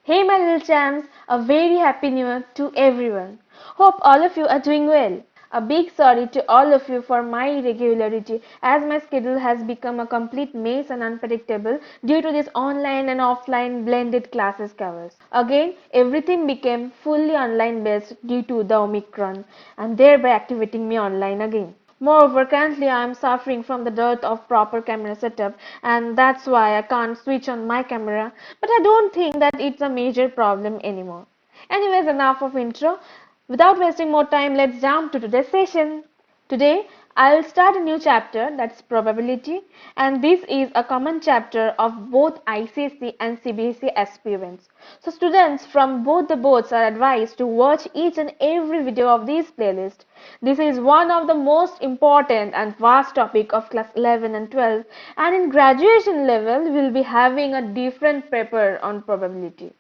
Hey my little champs, a very happy new year to everyone. Hope all of you are doing well. A big sorry to all of you for my irregularity as my schedule has become a complete mess and unpredictable due to this online and offline blended classes covers. Again, everything became fully online based due to the Omicron and thereby activating me online again. Moreover, currently I am suffering from the dearth of proper camera setup and that's why I can't switch on my camera, but I don't think that it's a major problem anymore. Anyways, enough of intro. Without wasting more time, let's jump to today's session. Today, I'll start a new chapter that's probability, and this is a common chapter of both ICSE and CBSE aspirants. So students from both the boards are advised to watch each and every video of this playlist. This is one of the most important and vast topic of class 11 and 12, and in graduation level we'll be having a different paper on probability.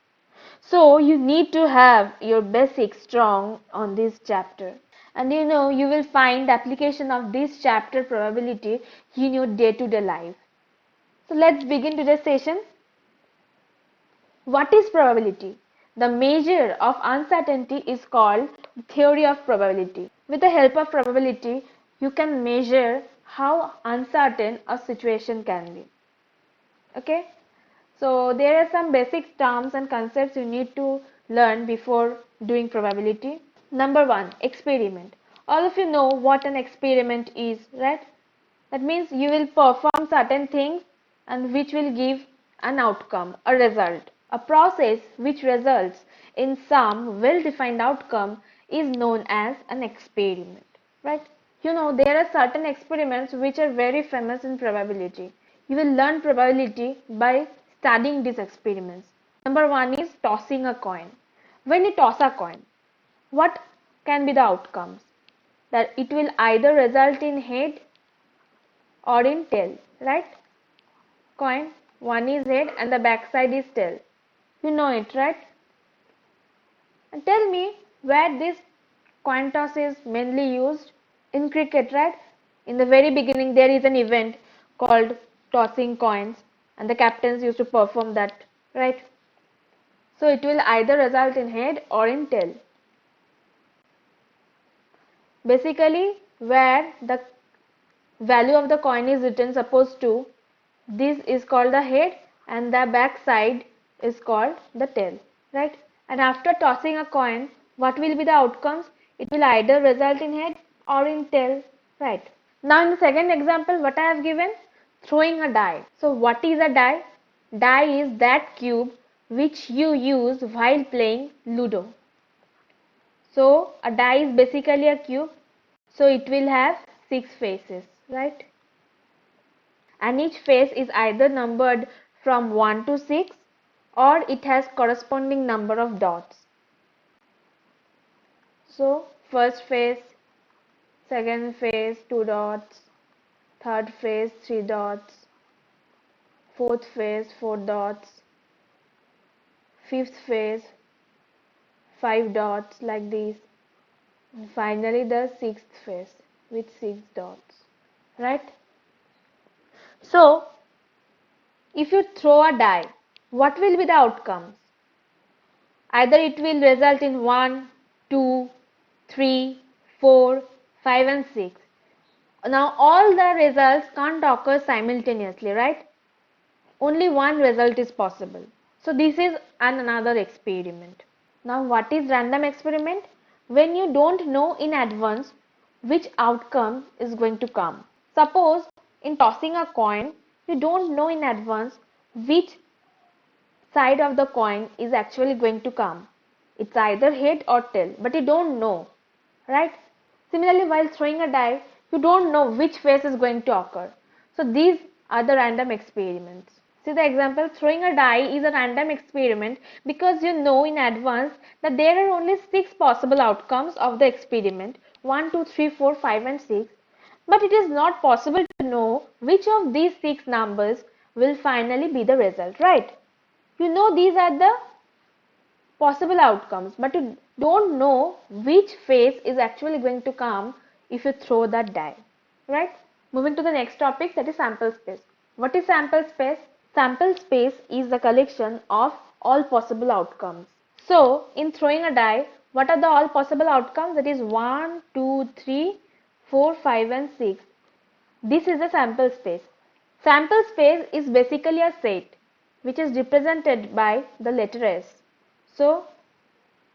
So you need to have your basics strong on this chapter. And you will find application of this chapter probability in your day-to-day life. So let's begin today's session. What is probability? The measure of uncertainty is called theory of probability. With the help of probability, you can measure how uncertain a situation can be. Okay? So there are some basic terms and concepts you need to learn before doing probability. Number one, experiment. All of you know what an experiment is, right? That means you will perform certain things and which will give an outcome, a result. A process which results in some well-defined outcome is known as an experiment, right? There are certain experiments which are very famous in probability. You will learn probability by studying these experiments. Number one is tossing a coin. When you toss a coin, what can be the outcomes? That it will either result in head or in tail, right? Coin, one is head and the back side is tail. You know it, right? And tell me where this coin toss is mainly used. In cricket, right? In the very beginning there is an event called tossing coins and the captains used to perform that, right? So it will either result in head or in tail. Basically, where the value of the coin is written, suppose to, this is called the head and the back side is called the tail, right? And after tossing a coin, what will be the outcomes? It will either result in head or in tail, right? Now in the second example, what I have given? Throwing a die. So what is a die? Die is that cube which you use while playing Ludo. So a die is basically a cube. So it will have 6 faces, right? And each face is either numbered from 1 to 6 or it has corresponding number of dots. So first face, second face 2 dots, third face 3 dots, fourth face 4 dots, fifth face 5 dots like this, and finally the sixth face with 6 dots, right? So if you throw a die, what will be the outcomes? Either it will result in 1, 2, 3, 4, 5 and 6. Now all the results can't occur simultaneously, right? Only one result is possible. So this is another experiment. Now what is random experiment? When you don't know in advance which outcome is going to come. Suppose in tossing a coin, you don't know in advance which side of the coin is actually going to come. It's either head or tail, but you don't know, right? Similarly, while throwing a die, you don't know which face is going to occur. So these are the random experiments. See the example, throwing a die is a random experiment because you know in advance that there are only 6 possible outcomes of the experiment, 1, 2, 3, 4, 5 and 6. But it is not possible to know which of these 6 numbers will finally be the result, right? You know these are the possible outcomes, but you don't know which face is actually going to come if you throw that die, right? Moving to the next topic, that is sample space. What is sample space? Sample space is the collection of all possible outcomes. So in throwing a die, what are the all possible outcomes? That is 1, 2, 3, 4, 5 and 6. This is a sample space. Sample space is basically a set which is represented by the letter S. So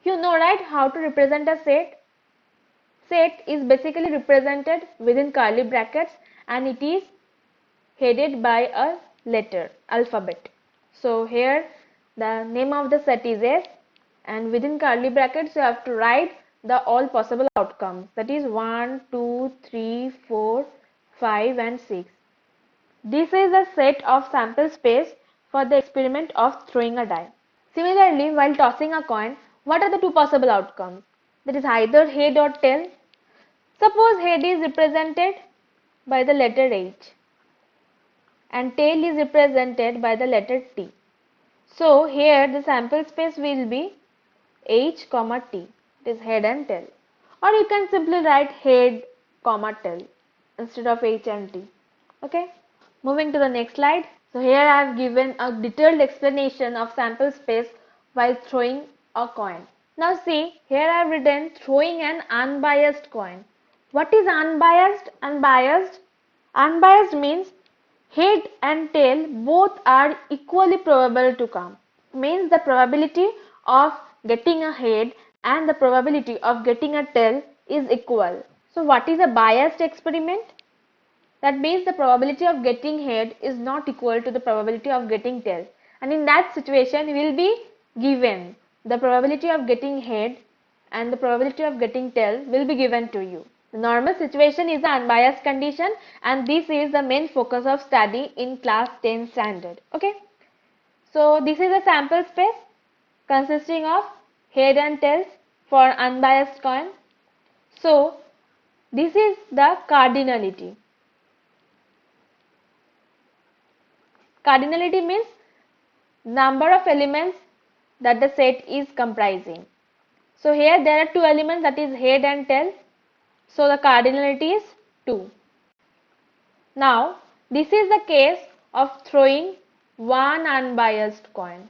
you know, right, how to represent a set? Set is basically represented within curly brackets and it is headed by a letter, alphabet. So here the name of the set is S and within curly brackets you have to write the all possible outcomes, that is 1, 2, 3, 4, 5 and 6. This is a set of sample space for the experiment of throwing a die. Similarly, while tossing a coin, what are the two possible outcomes? That is either head or tail. Suppose head is represented by the letter H and tail is represented by the letter T. So here the sample space will be H, T. It is head and tail. Or you can simply write head, tail instead of H and T. Okay. Moving to the next slide. So here I have given a detailed explanation of sample space while throwing a coin. Now see, here I have written throwing an unbiased coin. What is unbiased? Unbiased? Unbiased means head and tail both are equally probable to come. Means the probability of getting a head and the probability of getting a tail is equal. So what is a biased experiment? That means the probability of getting head is not equal to the probability of getting tail. And in that situation, will be given the probability of getting head and the probability of getting tail will be given to you. The normal situation is the unbiased condition and this is the main focus of study in class 10 standard. Okay. So this is a sample space consisting of head and tails for unbiased coin. So this is the cardinality. Cardinality means number of elements that the set is comprising. So here there are two elements, that is head and tail. So the cardinality is 2. Now this is the case of throwing one unbiased coin.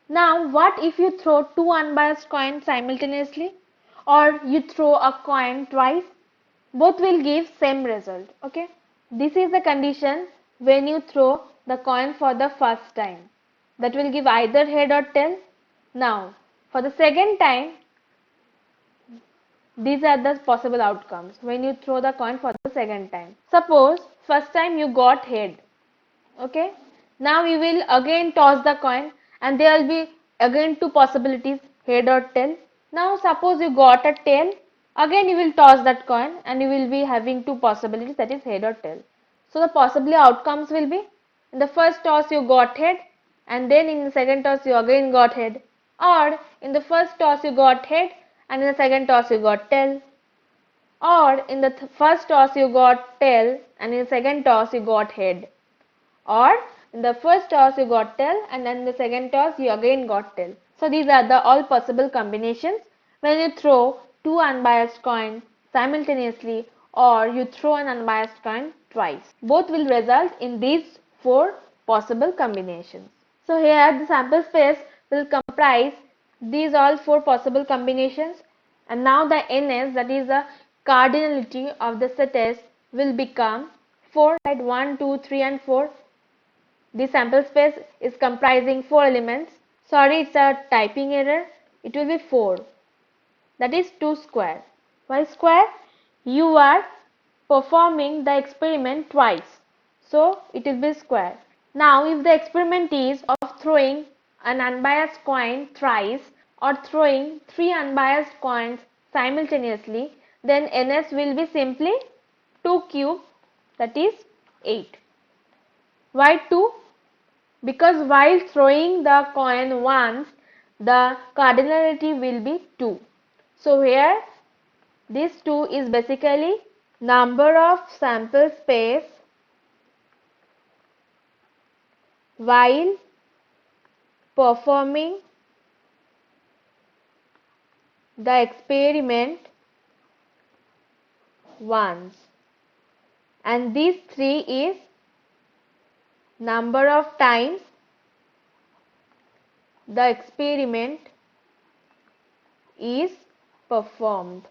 Now what if you throw two unbiased coins simultaneously or you throw a coin twice? Both will give same result. Okay. This is the condition when you throw the coin for the first time. That will give either head or tail. Now, for the second time, these are the possible outcomes when you throw the coin for the second time. Suppose first time you got head. Okay. Now you will again toss the coin and there will be again two possibilities, head or tail. Now suppose you got a tail. Again you will toss that coin and you will be having two possibilities, that is head or tail. So the possible outcomes will be, in the first toss you got head and then in the second toss you again got head, or in the first toss you got head and in the second toss you got tail, or in the first toss you got tail and in the second toss you got head, or in the first toss you got tail and then the second toss you again got tail. So these are the all possible combinations when you throw two unbiased coins simultaneously or you throw an unbiased coin twice. Both will result in these four possible combinations. So here the sample space will comprise these all four possible combinations and now the NS, that is the cardinality of the set S, will become 4, right? 1, 2, 3 and 4. The sample space is comprising 4 elements. Sorry, it's a typing error. It will be 4. That is 2 square. Why square? You are performing the experiment twice. So it will be square. Now if the experiment is of throwing an unbiased coin thrice or throwing 3 unbiased coins simultaneously, then NS will be simply 2 cube, that is 8. Why 2? Because while throwing the coin once, the cardinality will be 2. So here this 2 is basically number of sample space while performing the experiment once, and this 3 is number of times the experiment is performed.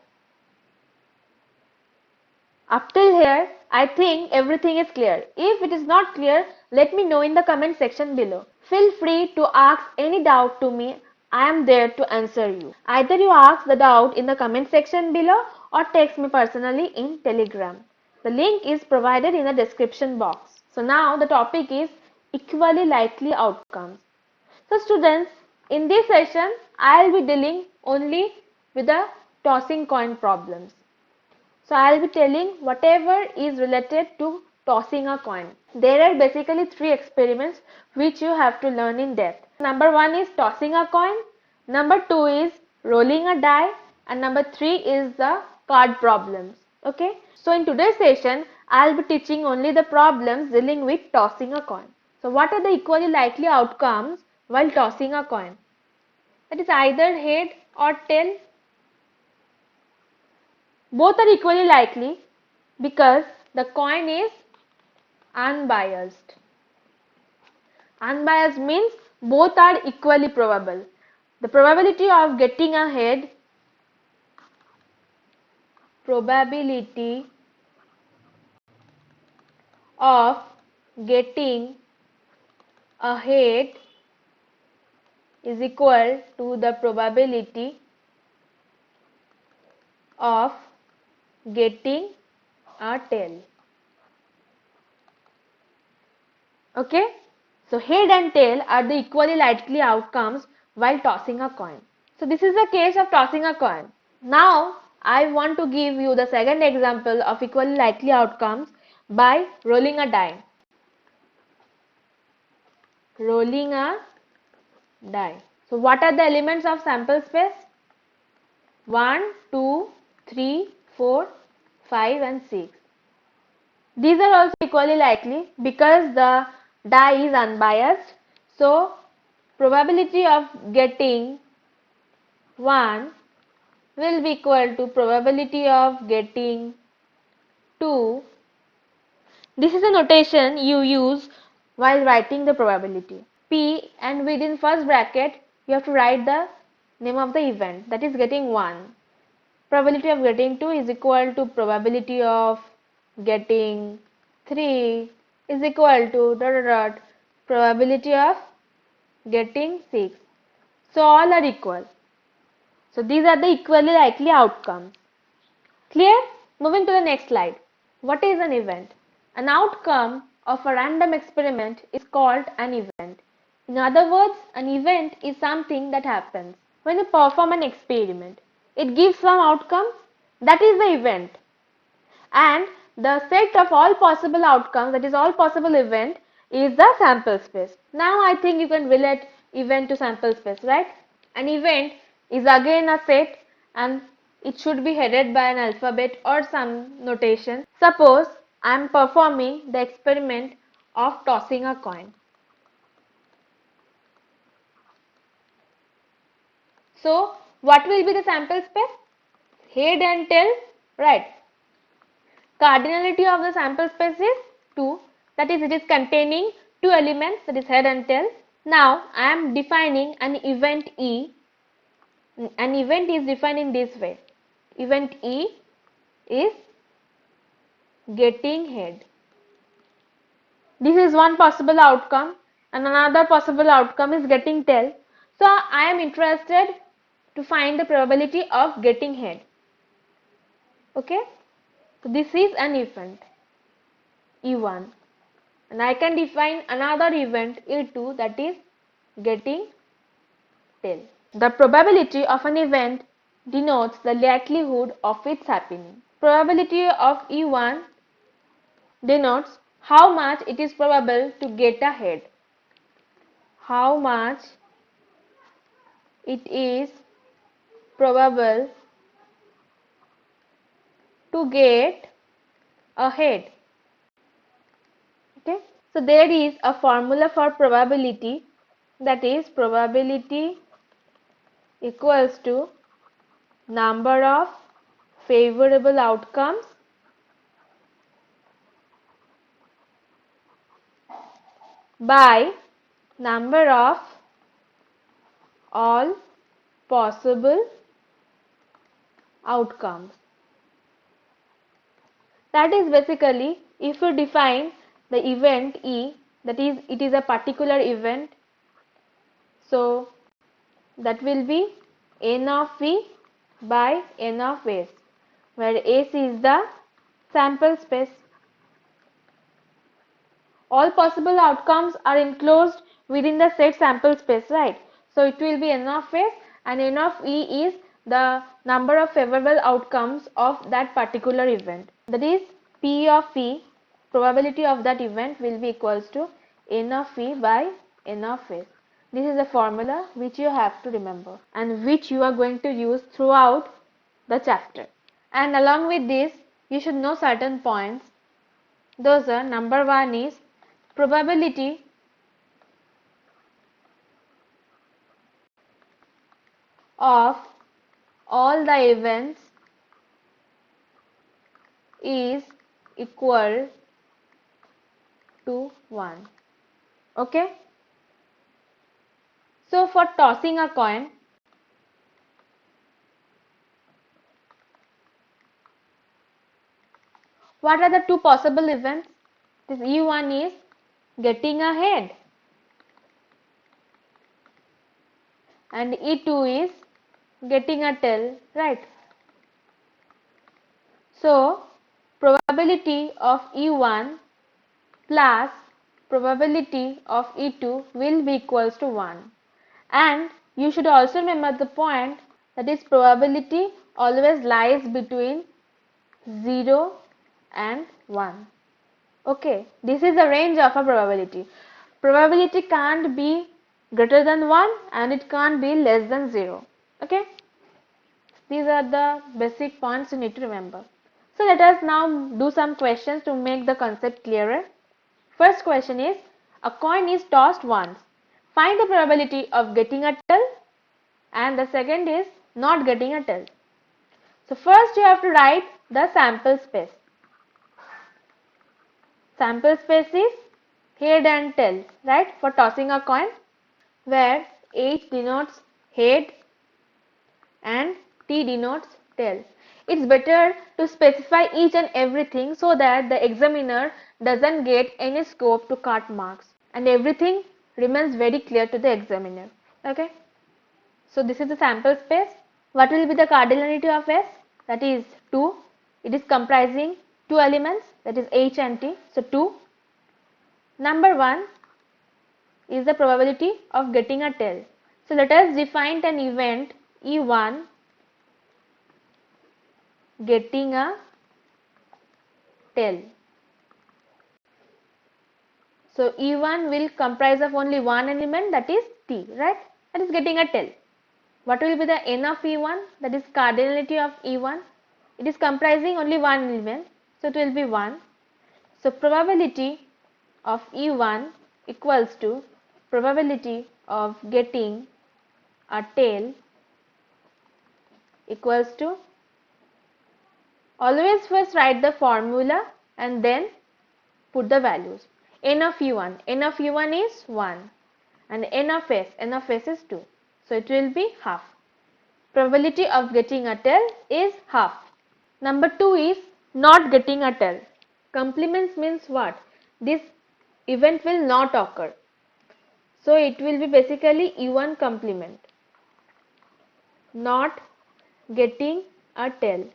Up till here, I think everything is clear. If it is not clear, let me know in the comment section below. Feel free to ask any doubt to me. I am there to answer you. Either you ask the doubt in the comment section below or text me personally in Telegram. The link is provided in the description box. So now the topic is equally likely outcomes. So students, in this session, I will be dealing only with the tossing coin problems. So I will be telling whatever is related to tossing a coin. There are basically three experiments which you have to learn in depth. Number one is tossing a coin, number two is rolling a die, and number three is the card problems. Okay. So in today's session, I will be teaching only the problems dealing with tossing a coin. So what are the equally likely outcomes while tossing a coin? That is either head or tail. Both are equally likely because the coin is unbiased. Unbiased means both are equally probable. The probability of getting a head, probability of getting a head is equal to the probability of getting a tail. Okay? So head and tail are the equally likely outcomes while tossing a coin. So this is the case of tossing a coin. Now I want to give you the second example of equally likely outcomes by rolling a die. Rolling a die. So what are the elements of sample space? 1, 2, 3, 4, 5 and 6. These are also equally likely because the die is unbiased. So probability of getting 1 will be equal to probability of getting 2. This is a notation you use while writing the probability. P, and within first bracket you have to write the name of the event, that is getting 1. Probability of getting 2 is equal to probability of getting 3 is equal to probability of getting 6. So all are equal. So these are the equally likely outcomes. Clear? Moving to the next slide. What is an event? An outcome of a random experiment is called an event. In other words, an event is something that happens when you perform an experiment. It gives some outcome, that is the event. And the set of all possible outcomes, that is all possible event, is the sample space. Now I think you can relate event to sample space, right? An event is again a set and it should be headed by an alphabet or some notation. Suppose I am performing the experiment of tossing a coin. So what will be the sample space? Head and tail, right? Cardinality of the sample space is 2, that is, it is containing two elements, that is head and tail. Now I am defining an event E. An event is defined in this way. Event E is getting head. This is one possible outcome, and another possible outcome is getting tail. So I am interested to find the probability of getting head. Okay, so this is an event E1. And I can define another event E2, that is getting tail. The probability of an event denotes the likelihood of its happening. Probability of E1 denotes how much it is probable to get a head. How much it is probable to get a head. Okay. So there is a formula for probability, that is probability equals to number of favorable outcomes by number of all possible outcomes. That is basically, if you define the event E, that is, it is a particular event, so that will be n of V by n of S, where S is the sample space. All possible outcomes are enclosed within the set sample space, right? So it will be n of S, and n of E is the number of favorable outcomes of that particular event. That is, P of E, probability of that event, will be equals to n of E by n of S. This is a formula which you have to remember and which you are going to use throughout the chapter. And along with this, you should know certain points. Those are, number one is probability of all the events is equal to 1. Okay? So for tossing a coin, what are the two possible events? This E1 is getting a head and E2 is getting a tail, right? So probability of E1 plus probability of E2 will be equals to 1. And you should also remember the point, that is, probability always lies between 0 and 1. Okay, this is the range of a probability. Probability can't be greater than 1 and it can't be less than 0. Okay, these are the basic points you need to remember. So let us now do some questions to make the concept clearer. First question is, a coin is tossed once. Find the probability of getting a tail, and the second is not getting a tail. So first you have to write the sample space. Sample space is head and tail, right, for tossing a coin, where H denotes head and T denotes tail. It's better to specify each and everything so that the examiner doesn't get any scope to cut marks and everything remains very clear to the examiner. Okay. So this is the sample space. What will be the cardinality of S? That is 2. It is comprising two elements, that is H and T. So 2. Number 1 is the probability of getting a tail. So let us define an event E1 getting a tail. So E1 will comprise of only one element, that is T, right? That is getting a tail. What will be the n of E1? That is cardinality of E1. It is comprising only one element, so it will be 1. So probability of E1 equals to probability of getting a tail equals to, always first write the formula and then put the values. N of E1 is 1 and n of S is 2. So it will be half. Probability of getting a tail is half. Number 2 is not getting a tail. Complements means what? This event will not occur. So it will be basically E1 complement. Not getting a tail.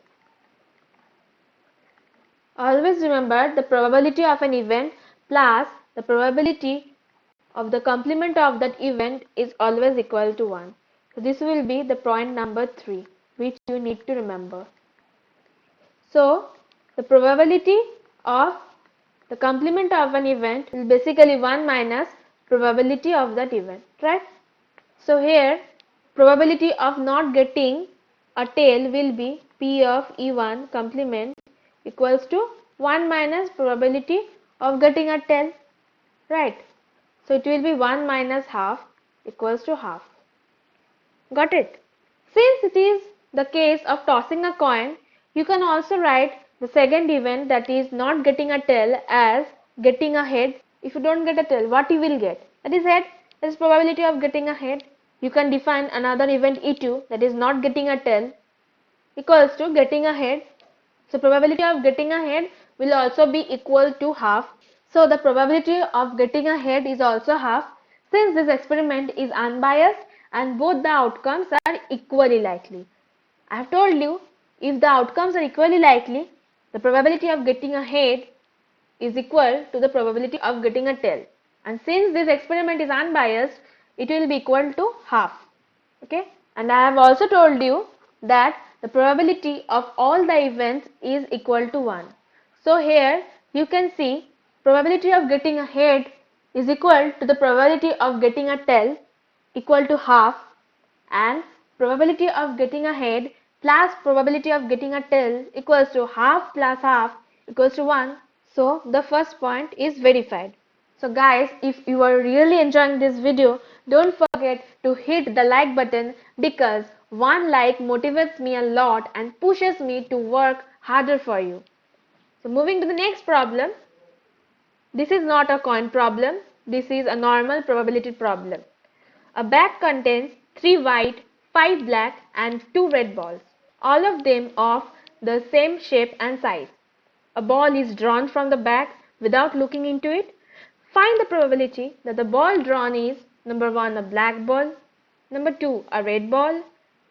Always remember, the probability of an event plus the probability of the complement of that event is always equal to 1. So this will be the point number 3, which you need to remember. So the probability of the complement of an event is basically 1 minus probability of that event, right? So here probability of not getting a tail will be P of E1 complement equals to 1 minus probability of getting a tail, right? So it will be 1 minus half equals to half. Got it? Since it is the case of tossing a coin, you can also write the second event, that is not getting a tail, as getting a head. If you don't get a tail, what you will get? That is head. That is probability of getting a head. you can define another event E2, that is not getting a tail, equals to getting a head. So probability of getting a head will also be equal to half. So the probability of getting a head is also half, since this experiment is unbiased and both the outcomes are equally likely. I have told you, if the outcomes are equally likely, the probability of getting a head is equal to the probability of getting a tail. And since this experiment is unbiased, it will be equal to half. Okay, and I have also told you that the probability of all the events is equal to 1. So here you can see probability of getting a head is equal to the probability of getting a tail equal to half, and probability of getting a head plus probability of getting a tail equals to half plus half equals to 1. So the first point is verified. So guys, if you are really enjoying this video, don't forget to hit the like button, because one like motivates me a lot and pushes me to work harder for you. So moving to the next problem. This is not a coin problem. This is a normal probability problem. A bag contains 3 white, 5 black and 2 red balls, all of them of the same shape and size. A ball is drawn from the bag without looking into it. Find the probability that the ball drawn is number 1 a black ball, number 2 a red ball,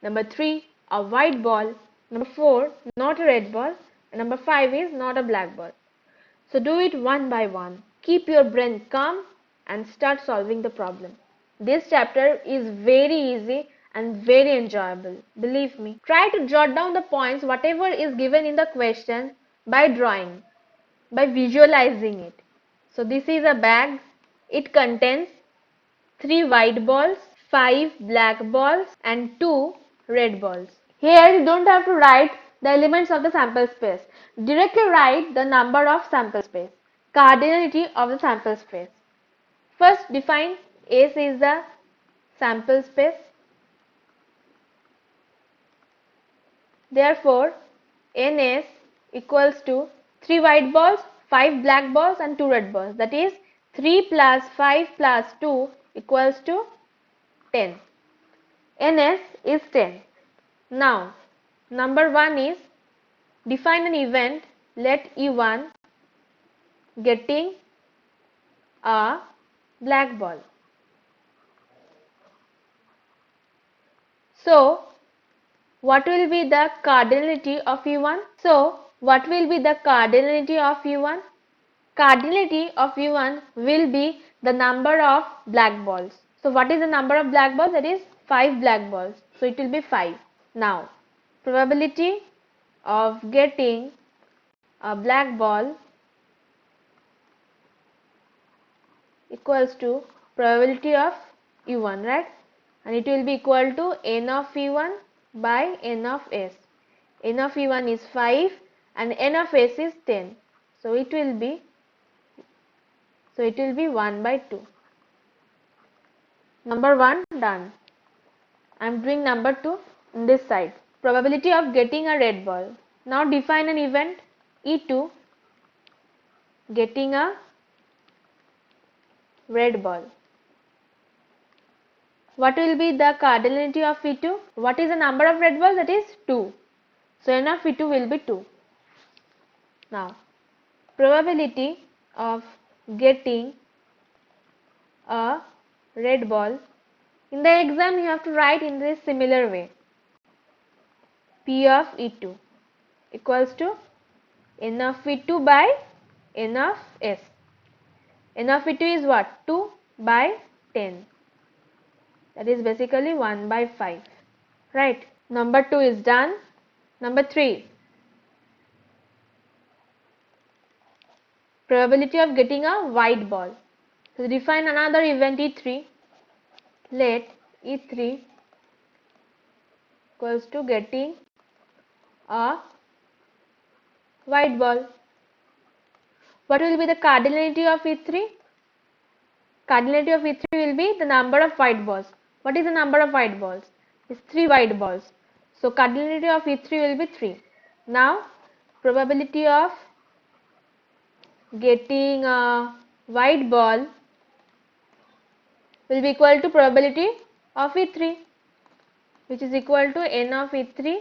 number 3 a white ball, number 4 not a red ball, and number 5 is not a black ball. So do it one by one. Keep your brain calm and start solving the problem. This chapter is very easy and very enjoyable. Believe me. Try to jot down the points whatever is given in the question by drawing, by visualizing it. So this is a bag. It contains 3 white balls, 5 black balls and 2 red balls. Here you don't have to write the elements of the sample space. Directly write the number of sample space, cardinality of the sample space. First define S is the sample space. Therefore, NS equals to 3 white balls, 5 black balls and 2 red balls. That is 3 plus 5 plus 2 equals to 10. NS is 10. Now, number 1 is define an event, let E1 getting a black ball. So, what will be the cardinality of E1? So, what will be the cardinality of E1? Cardinality of E1 will be the number of black balls. So, what is the number of black balls? That is 5 black balls. So, it will be 5. Now, probability of getting a black ball equals to probability of E1, right? And it will be equal to n of E1 by n of S. N of E1 is 5 and n of S is 10. So it will be 1 by 2. Number 1 done. I am doing number 2 on this side. Probability of getting a red ball. Now define an event E2 getting a red ball. What will be the cardinality of E2? What is the number of red balls? That is 2. So n of E2 will be 2. Now, probability of getting a red ball. In the exam, you have to write in this similar way. P of E2 equals to n of E2 by n of S. N of E2 is what? 2 by 10. That is basically 1 by 5. Right. Number 2 is done. Number 3. Probability of getting a white ball. So define another event E3. Let E3 equals to getting a white ball. What will be the cardinality of E3? Cardinality of E3 will be the number of white balls. What is the number of white balls? It's 3 white balls. So cardinality of E3 will be 3. Now probability of getting a white ball will be equal to probability of E3, which is equal to n of E3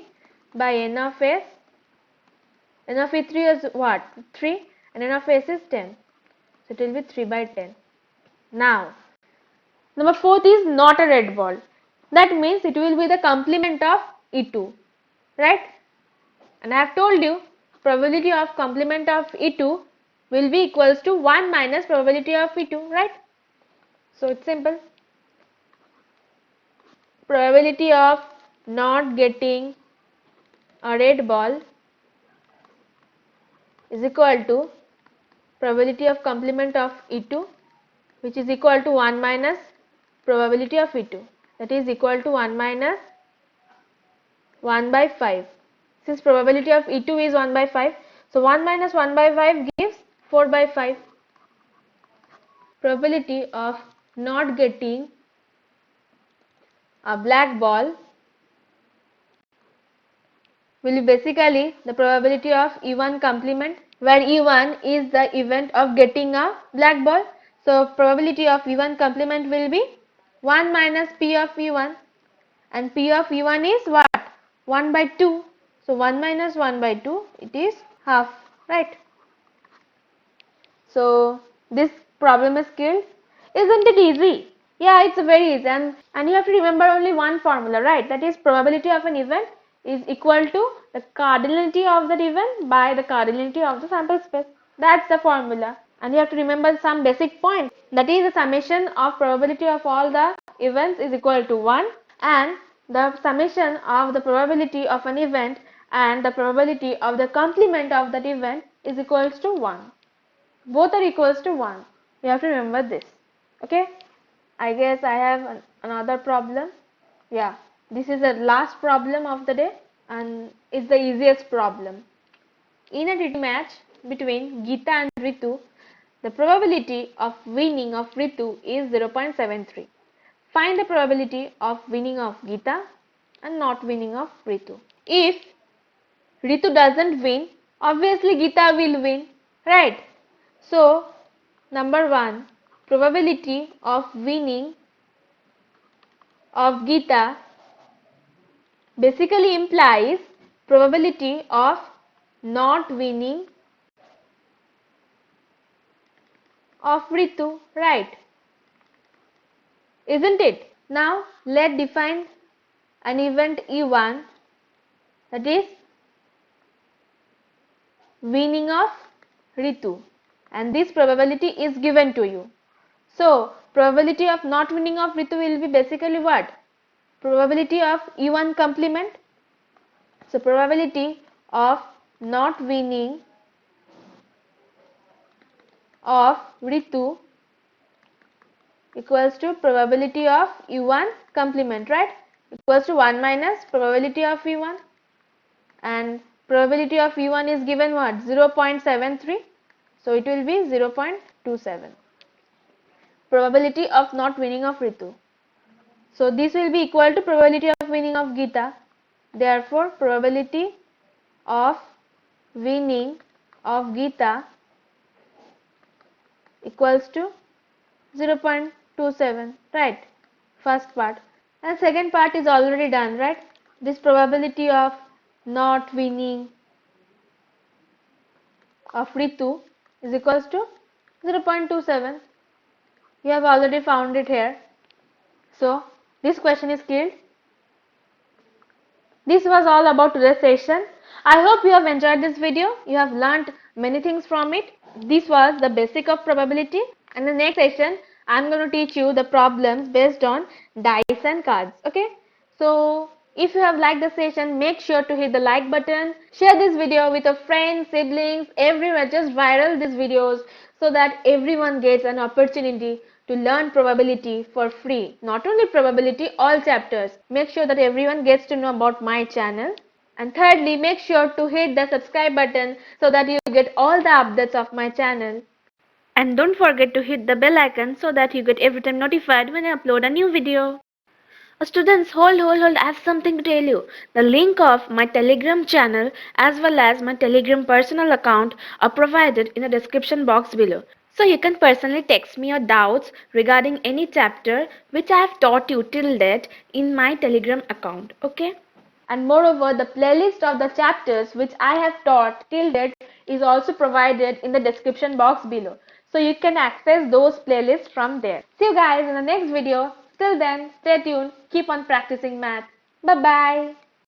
by n of S. N of E3 is what? 3 and n of S is 10. So it will be 3 by 10. Now, number 4 is not a red ball. That means it will be the complement of E2, right? And I have told you probability of complement of E2 will be equals to 1 minus probability of E2, right? So it's simple. Probability of not getting a red ball is equal to probability of complement of E2, which is equal to 1 minus probability of E2, that is equal to 1 minus 1 by 5. Since probability of E2 is 1 by 5, so 1 minus 1 by 5 gives 4 by 5. Probability of not getting a black ball will be basically the probability of E1 complement, where E1 is the event of getting a black ball. So probability of E1 complement will be 1 minus P of E1, and P of E1 is what? 1 by 2. So 1 minus 1 by 2, it is half, right? So this problem is clear. Isn't it easy? Yeah, it's very easy, and you have to remember only one formula, right? That is probability of an event is equal to the cardinality of that event by the cardinality of the sample space. That's the formula. And you have to remember some basic points. That is the summation of probability of all the events is equal to 1, and the summation of the probability of an event and the probability of the complement of that event is equals to 1. Both are equals to 1. You have to remember this. Okay, I guess I have another problem. Yeah, this is the last problem of the day, and it's the easiest problem. In a T20 match between Geeta and Ritu, the probability of winning of Ritu is 0.73. Find the probability of winning of Geeta and not winning of Ritu. If Ritu doesn't win, obviously Geeta will win, right? So, number 1, probability of winning of Geeta basically implies probability of not winning of Ritu, right? Isn't it? Now, let's define an event E1, that is winning of Ritu, and this probability is given to you. So, probability of not winning of Ritu will be basically what? Probability of E1 complement. So, probability of not winning of Ritu equals to probability of E1 complement, right? Equals to 1 minus probability of E1, and probability of E1 is given what? 0.73. So, it will be 0.27. Probability of not winning of Ritu. So, this will be equal to probability of winning of Geeta. Therefore, probability of winning of Geeta equals to 0.27, right? First part. And second part is already done, right? This probability of not winning of Ritu is equals to 0.27. You have already found it here. So, this question is cleared. This was all about today's session. I hope you have enjoyed this video. You have learned many things from it. This was the basic of probability. And the next session, I'm going to teach you the problems based on dice and cards. Okay. So, if you have liked the session, make sure to hit the like button. Share this video with your friends, siblings, everywhere. Just viral these videos so that everyone gets an opportunity to learn probability for free. Not only probability, all chapters. Make sure that everyone gets to know about my channel. And thirdly, make sure to hit the subscribe button so that you get all the updates of my channel. And don't forget to hit the bell icon so that you get every time notified when I upload a new video. Students, hold, I have something to tell you. The link of my Telegram channel as well as my Telegram personal account are provided in the description box below. So you can personally text me your doubts regarding any chapter which I have taught you till date in my Telegram account. Okay? And moreover, the playlist of the chapters which I have taught till date is also provided in the description box below. So you can access those playlists from there. See you guys in the next video. Till then, stay tuned. Keep on practicing math. Bye bye.